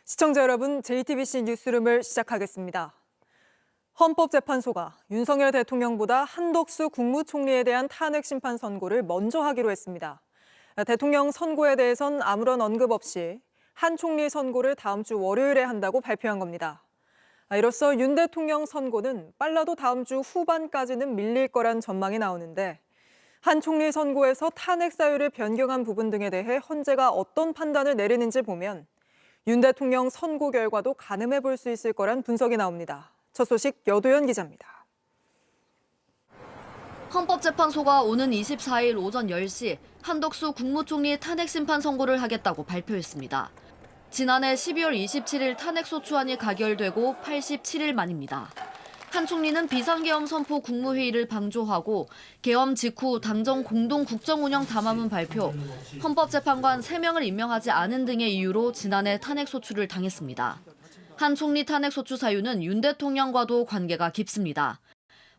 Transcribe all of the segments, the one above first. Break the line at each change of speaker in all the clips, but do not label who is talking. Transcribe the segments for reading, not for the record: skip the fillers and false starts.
시청자 여러분, JTBC 뉴스룸을 시작하겠습니다. 헌법재판소가 윤석열 대통령보다 한덕수 국무총리에 대한 탄핵 심판 선고를 먼저 하기로 했습니다. 대통령 선고에 대해선 아무런 언급 없이 한 총리 선고를 다음 주 월요일에 한다고 발표한 겁니다. 이로써 윤 대통령 선고는 빨라도 다음 주 후반까지는 밀릴 거란 전망이 나오는데 한 총리 선고에서 탄핵 사유를 변경한 부분 등에 대해 헌재가 어떤 판단을 내리는지 보면 윤 대통령 선고 결과도 가늠해 볼 수 있을 거란 분석이 나옵니다. 첫 소식 여도현 기자입니다.
헌법재판소가 오는 24일 오전 10시 한덕수 국무총리 탄핵 심판 선고를 하겠다고 발표했습니다. 지난해 12월 27일 탄핵소추안이 가결되고 87일 만입니다. 한 총리는 비상계엄 선포 국무회의를 방조하고 계엄 직후 당정 공동 국정운영 담화문 발표, 헌법재판관 3명을 임명하지 않은 등의 이유로 지난해 탄핵소추를 당했습니다. 한 총리 탄핵소추 사유는 윤 대통령과도 관계가 깊습니다.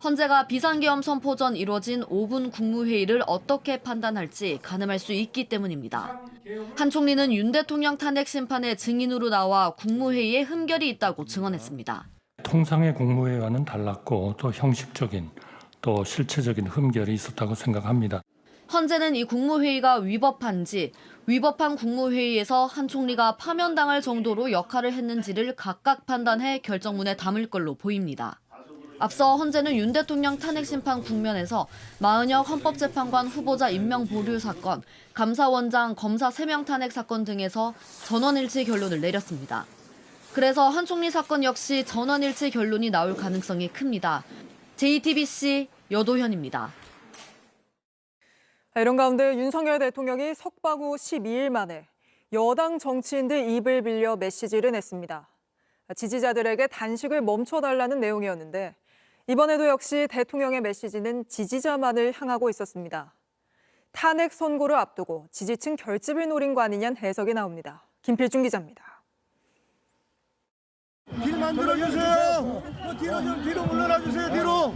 헌재가 비상계엄 선포 전 이뤄진 5분 국무회의를 어떻게 판단할지 가늠할 수 있기 때문입니다. 한 총리는 윤 대통령 탄핵 심판의 증인으로 나와 국무회의에 흠결이 있다고 증언했습니다.
통상의 국무회의와는 달랐고 또 형식적인 또 실체적인 흠결이 있었다고 생각합니다.
헌재는 이 국무회의가 위법한 국무회의에서 한 총리가 파면당할 정도로 역할을 했는지를 각각 판단해 결정문에 담을 걸로 보입니다. 앞서 헌재는 윤 대통령 탄핵 심판 국면에서 마은혁 헌법재판관 후보자 임명 보류 사건, 감사원장 검사 3명 탄핵 사건 등에서 전원일치 결론을 내렸습니다. 그래서 한 총리 사건 역시 전원일치 결론이 나올 가능성이 큽니다. JTBC 여도현입니다.
이런 가운데 윤석열 대통령이 석방 후 12일 만에 여당 정치인들 입을 빌려 메시지를 냈습니다. 지지자들에게 단식을 멈춰달라는 내용이었는데 이번에도 역시 대통령의 메시지는 지지자만을 향하고 있었습니다. 탄핵 선고를 앞두고 지지층 결집을 노린 거 아니냐는 해석이 나옵니다. 김필중 기자입니다.
길 만들어주세요. 뒤로 물러나주세요. 뒤로.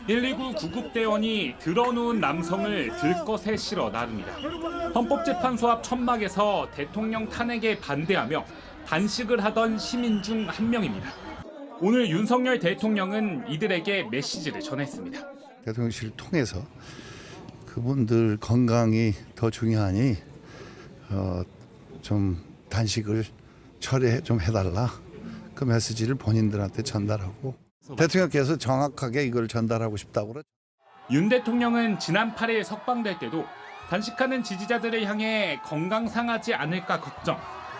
129 구급대원이 들어누운 남성을 들것에 실어 나릅니다. 헌법재판소 앞 천막에서 대통령 탄핵에 반대하며 단식을 하던 시민 중 한 명입니다. 오늘 윤석열 대통령은 이들에게 메시지를 전했습니다.
대통령실을 통해서 그분들 건강이 더 중요하니 좀 단식을 철회 좀 해달라. 그 메시지를 본인들한테 전달하고 대통령께서 정확하게 이걸 전달하고 싶다고 그러죠.
윤 대통령은 지난 8일 석방될 때도 단식하는 지지자들을 향해 건강 상하지 않을까 걱정,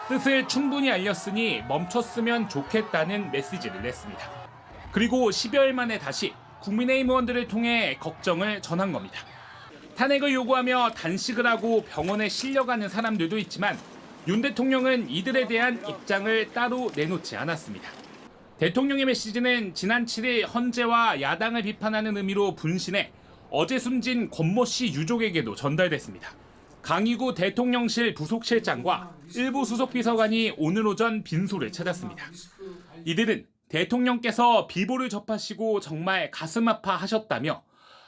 뜻을 충분히 알렸으니 멈췄으면 좋겠다는 메시지를 냈습니다. 그리고 10여일 만에 다시 국민의힘 의원들을 통해 걱정을 전한 겁니다. 탄핵을 요구하며 단식을 하고 병원에 실려가는 사람들도 있지만 윤 대통령은 이들에 대한 입장을 따로 내놓지 않았습니다. 대통령의 메시지는 지난 7일 헌재와 야당을 비판하는 의미로 분신해 어제 숨진 권모 씨 유족에게도 전달됐습니다. 강희구 대통령실 부속실장과 일부 수석비서관이 오늘 오전 빈소를 찾았습니다. 이들은 대통령께서 비보를 접하시고 정말 가슴 아파하셨다며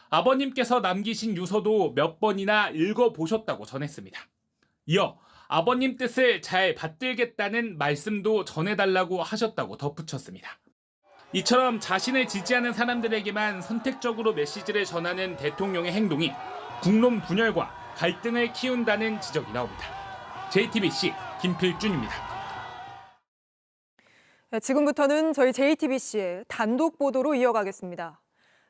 아버님께서 남기신 유서도 몇 번이나 읽어보셨다고 전했습니다. 이어 아버님 뜻을 잘 받들겠다는 말씀도 전해달라고 하셨다고 덧붙였습니다. 이처럼 자신을 지지하는 사람들에게만 선택적으로 메시지를 전하는 대통령의 행동이 국론 분열과 갈등을 키운다는 지적이 나옵니다. JTBC 김필준입니다.
지금부터는 저희 JTBC의 단독 보도로 이어가겠습니다.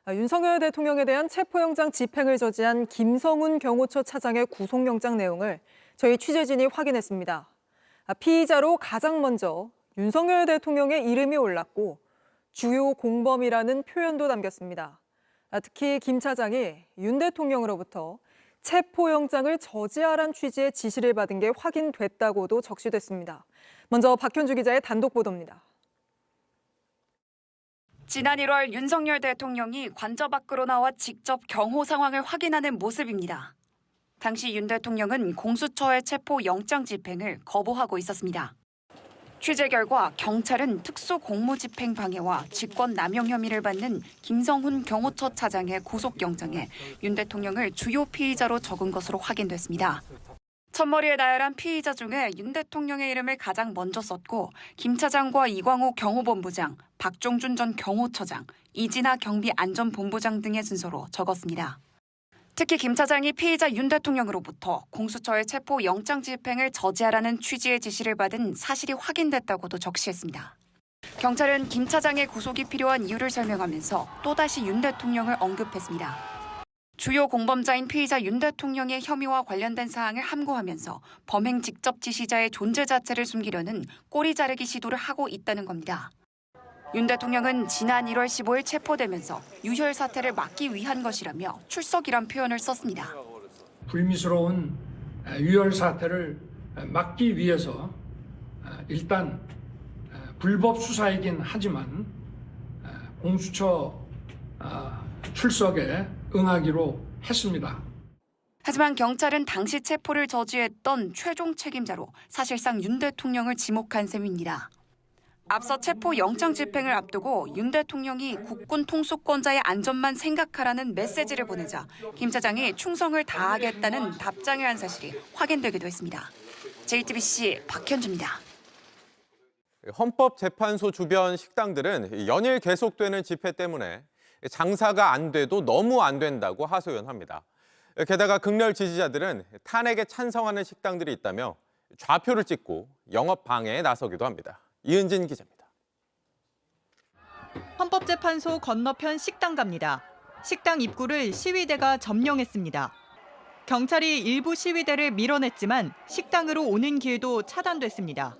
윤석열 대통령에 대한 체포영장 집행을 저지한 김성훈 경호처 차장의 구속영장 내용을 저희 취재진이 확인했습니다. 피의자로 가장 먼저 윤석열 대통령의 이름이 올랐고 주요 공범이라는 표현도 담겼습니다. 특히 김 차장이 윤 대통령으로부터 체포영장을 저지하란 취지의 지시를 받은 게 확인됐다고도 적시됐습니다. 먼저 박현주 기자의 단독 보도입니다.
지난 1월 윤석열 대통령이 관저 밖으로 나와 직접 경호 상황을 확인하는 모습입니다. 당시 윤 대통령은 공수처의 체포 영장 집행을 거부하고 있었습니다. 취재 결과 경찰은 특수공무집행 방해와 직권남용 혐의를 받는 김성훈 경호처 차장의 구속영장에 윤 대통령을 주요 피의자로 적은 것으로 확인됐습니다. 첫머리에 나열한 피의자 중에 윤 대통령의 이름을 가장 먼저 썼고 김 차장과 이광호 경호본부장, 박종준 전 경호처장, 이진하 경비안전본부장 등의 순서로 적었습니다. 특히 김 차장이 피의자 윤 대통령으로부터 공수처의 체포 영장 집행을 저지하라는 취지의 지시를 받은 사실이 확인됐다고도 적시했습니다. 경찰은 김 차장의 구속이 필요한 이유를 설명하면서 또다시 윤 대통령을 언급했습니다. 주요 공범자인 피의자 윤 대통령의 혐의와 관련된 사항을 함구하면서 범행 직접 지시자의 존재 자체를 숨기려는 꼬리 자르기 시도를 하고 있다는 겁니다. 윤 대통령은 지난 1월 15일 체포되면서 유혈 사태를 막기 위한 것이라며 출석이란 표현을 썼습니다.
불미스러운 유혈 사태를 막기 위해서 일단 불법 수사이긴 하지만 공수처 출석에 응하기로 했습니다.
하지만 경찰은 당시 체포를 저지했던 최종 책임자로 사실상 윤 대통령을 지목한 셈입니다. 앞서 체포 영장 집행을 앞두고 윤 대통령이 국군 통수권자의 안전만 생각하라는 메시지를 보내자 김 차장이 충성을 다하겠다는 답장을 한 사실이 확인되기도 했습니다. JTBC 박현주입니다.
헌법재판소 주변 식당들은 연일 계속되는 집회 때문에 장사가 안 돼도 너무 안 된다고 하소연합니다. 게다가 극렬 지지자들은 탄핵에 찬성하는 식당들이 있다며 좌표를 찍고 영업 방해에 나서기도 합니다. 이은진 기자입니다.
헌법재판소 건너편 식당 갑니다. 식당 입구를 시위대가 점령했습니다. 경찰이 일부 시위대를 밀어냈지만 식당으로 오는 길도 차단됐습니다.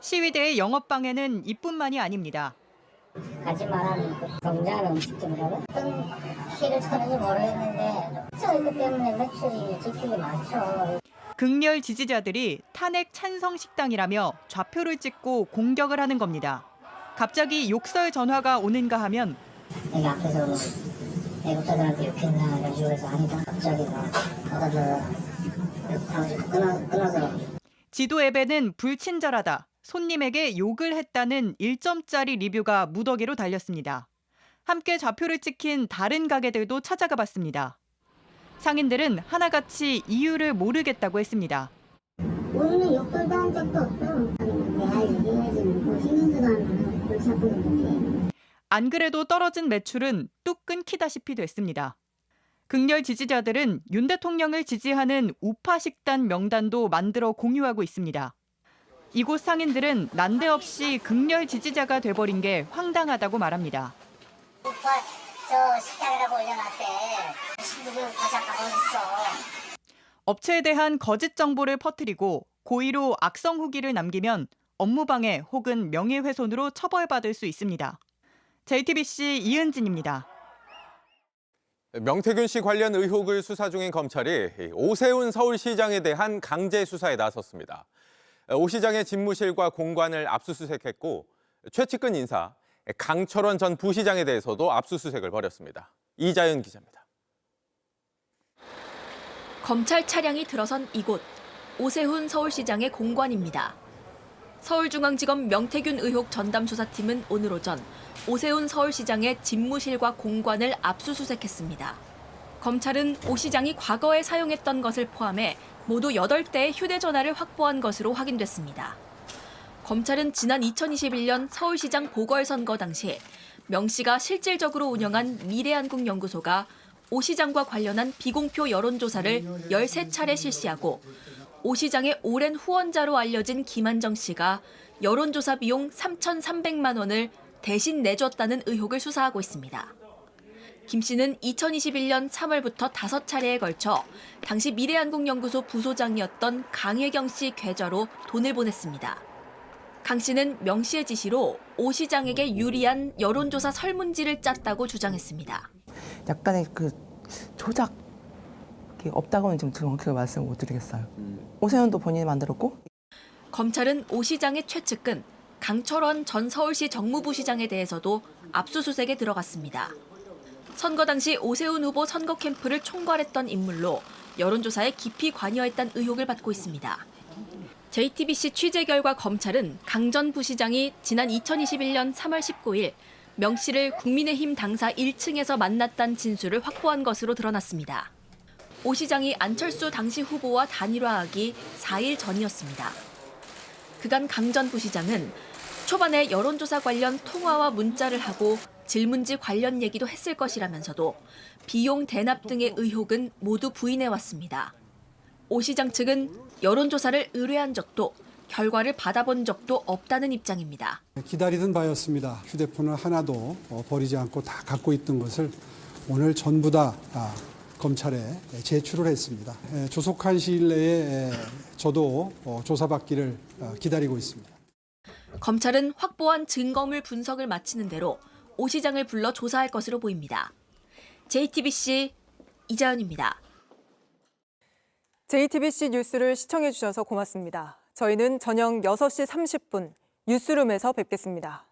시위대의 영업 방해는 이뿐만이 아닙니다.
같이 말하는 경쟁하는 음식점이라고 어떤 키를 쳐는지 모르겠는데 있기 때문에 매출이 지키기 많죠.
극렬 지지자들이 탄핵 찬성 식당이라며 좌표를 찍고 공격을 하는 겁니다. 갑자기 욕설 전화가 오는가 하면
내가 앞에서 애국자들한테 욕했나 이런 식으로 해서 아니다. 갑자기 막 받아줘요. 끊어서
지도 앱에는 불친절하다, 손님에게 욕을 했다는 1점짜리 리뷰가 무더기로 달렸습니다. 함께 좌표를 찍힌 다른 가게들도 찾아가 봤습니다. 상인들은 하나같이 이유를 모르겠다고 했습니다.
오늘 욕설도 한 적도 없어. 내가 얘기해야지 뭐 신경 쓰고 하면 골치 아프게 못해.
안 그래도 떨어진 매출은 뚝 끊기다시피 됐습니다. 극렬 지지자들은 윤 대통령을 지지하는 우파 식단 명단도 만들어 공유하고 있습니다. 이곳 상인들은 난데없이 극렬 지지자가 돼버린 게 황당하다고 말합니다.
오빠 저 식당이라고 올려놨대. 누구 가져가고 있어.
업체에 대한 거짓 정보를 퍼뜨리고 고의로 악성 후기를 남기면 업무방해 혹은 명예훼손으로 처벌받을 수 있습니다. JTBC 이은진입니다.
명태균 씨 관련 의혹을 수사 중인 검찰이 오세훈 서울시장에 대한 강제 수사에 나섰습니다. 오 시장의 집무실과 공관을 압수수색했고 최측근 인사 강철원 전 부시장에 대해서도 압수수색을 벌였습니다. 이자연 기자입니다.
검찰 차량이 들어선 이곳, 오세훈 서울시장의 공관입니다. 서울중앙지검 명태균 의혹 전담수사팀은 오늘 오전 오세훈 서울시장의 집무실과 공관을 압수수색했습니다. 검찰은 오 시장이 과거에 사용했던 것을 포함해 모두 8대의 휴대전화를 확보한 것으로 확인됐습니다. 검찰은 지난 2021년 서울시장 보궐선거 당시 명 씨가 실질적으로 운영한 미래한국연구소가 오 시장과 관련한 비공표 여론조사를 13차례 실시하고 오 시장의 오랜 후원자로 알려진 김한정 씨가 여론조사 비용 3,300만 원을 대신 내줬다는 의혹을 수사하고 있습니다. 김 씨는 2021년 3월부터 5차례에 걸쳐 당시 미래한국연구소 부소장이었던 강혜경 씨 계좌로 돈을 보냈습니다. 강 씨는 명 씨의 지시로 오 시장에게 유리한 여론조사 설문지를 짰다고 주장했습니다.
약간의 그 조작이 없다고는 지금 정확하게 말씀을 못 드리겠어요. 오세훈도 본인이 만들었고.
검찰은 오 시장의 최측근 강철원 전 서울시 정무부시장에 대해서도 압수수색에 들어갔습니다. 선거 당시 오세훈 후보 선거 캠프를 총괄했던 인물로 여론조사에 깊이 관여했다는 의혹을 받고 있습니다. JTBC 취재 결과 검찰은 강 전 부시장이 지난 2021년 3월 19일 명 씨를 국민의힘 당사 1층에서 만났다는 진술을 확보한 것으로 드러났습니다. 오 시장이 안철수 당시 후보와 단일화하기 4일 전이었습니다. 그간 강 전 부시장은 초반에 여론조사 관련 통화와 문자를 하고 질문지 관련 얘기도 했을 것이라면서도 비용 대납 등의 의혹은 모두 부인해왔습니다. 오 시장 측은 여론조사를 의뢰한 적도 결과를 받아본 적도 없다는 입장입니다.
기다리던 바였습니다. 휴대폰을 하나도 버리지 않고 다 갖고 있던 것을 오늘 전부 다 검찰에 제출을 했습니다. 조속한 시일 내에 저도 조사받기를 기다리고 있습니다.
검찰은 확보한 증거물 분석을 마치는 대로 오 시장을 불러 조사할 것으로 보입니다. JTBC 이자연입니다.
JTBC 뉴스를 시청해 주셔서 고맙습니다. 저희는 저녁 6시 30분 뉴스룸에서 뵙겠습니다.